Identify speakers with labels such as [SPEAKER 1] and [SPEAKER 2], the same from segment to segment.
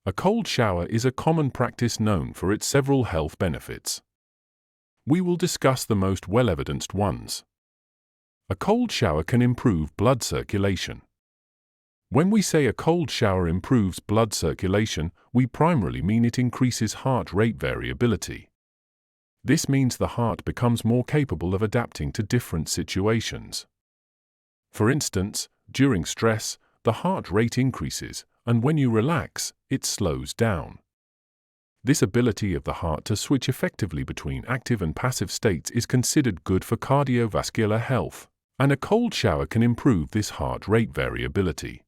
[SPEAKER 1] A cold shower is a common practice known for its several health benefits. We will discuss the most well-evidenced ones. A cold shower can improve blood circulation. When we say a cold shower improves blood circulation, we primarily mean it increases heart rate variability. This means the heart becomes more capable of adapting to different situations. For instance, during stress, the heart rate increases, and when you relax, it slows down. This ability of the heart to switch effectively between active and passive states is considered good for cardiovascular health, and a cold shower can improve this heart rate variability.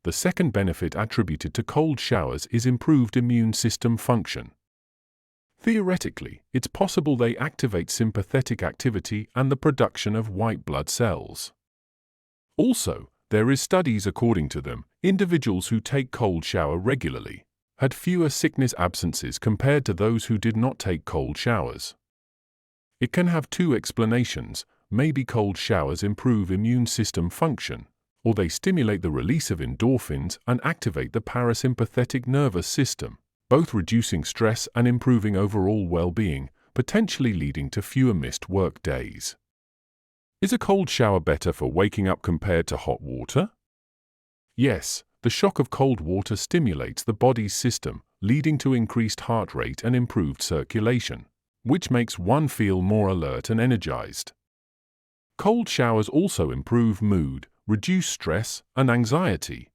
[SPEAKER 1] The second benefit attributed to cold showers is improved immune system function. Theoretically, it's possible they activate sympathetic activity and the production of white blood cells. Also, there is studies according to them, individuals who take cold shower regularly had fewer sickness absences compared to those who did not take cold showers. It can have two explanations. Maybe cold showers improve immune system function, or they stimulate the release of endorphins and activate the parasympathetic nervous system, both reducing stress and improving overall well-being, potentially leading to fewer missed work days. Is a cold shower better for waking up compared to hot water? Yes, the shock of cold water stimulates the body's system, leading to increased heart rate and improved circulation, which makes one feel more alert and energized. Cold showers also improve mood, reduce stress and anxiety.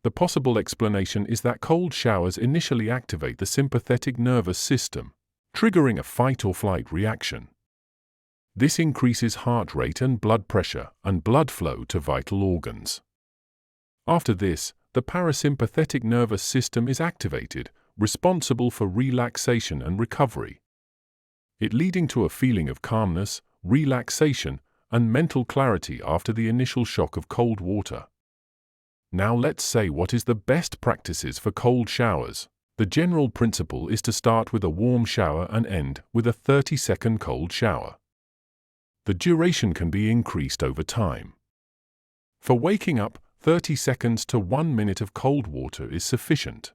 [SPEAKER 1] The possible explanation is that cold showers initially activate the sympathetic nervous system, triggering a fight-or-flight reaction. This increases heart rate and blood pressure and blood flow to vital organs. After this, the parasympathetic nervous system is activated, responsible for relaxation and recovery, it leading to a feeling of calmness, relaxation, and mental clarity after the initial shock of cold water. Now let's say what is the best practices for cold showers. The general principle is to start with a warm shower and end with a 30-second cold shower. The duration can be increased over time. For waking up, 30 seconds to 1 minute of cold water is sufficient.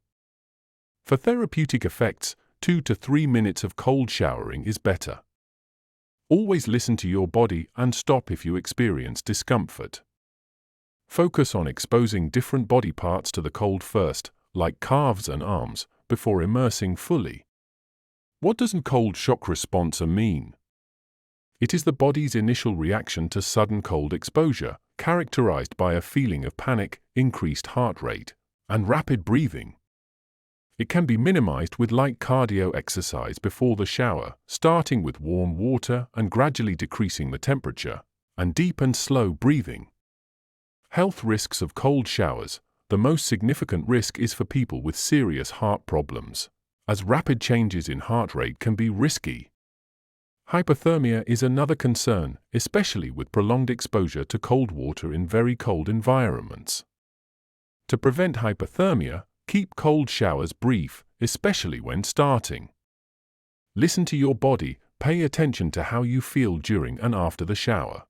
[SPEAKER 1] For therapeutic effects, 2 to 3 minutes of cold showering is better. Always listen to your body and stop if you experience discomfort. Focus on exposing different body parts to the cold first, like calves and arms, before immersing fully. What does a cold shock response mean? It is the body's initial reaction to sudden cold exposure, characterized by a feeling of panic, increased heart rate, and rapid breathing. It can be minimized with light cardio exercise before the shower, starting with warm water and gradually decreasing the temperature, and deep and slow breathing. Health risks of cold showers. The most significant risk is for people with serious heart problems, as rapid changes in heart rate can be risky. Hypothermia is another concern, especially with prolonged exposure to cold water in very cold environments. To prevent hypothermia, keep cold showers brief, especially when starting. Listen to your body, pay attention to how you feel during and after the shower.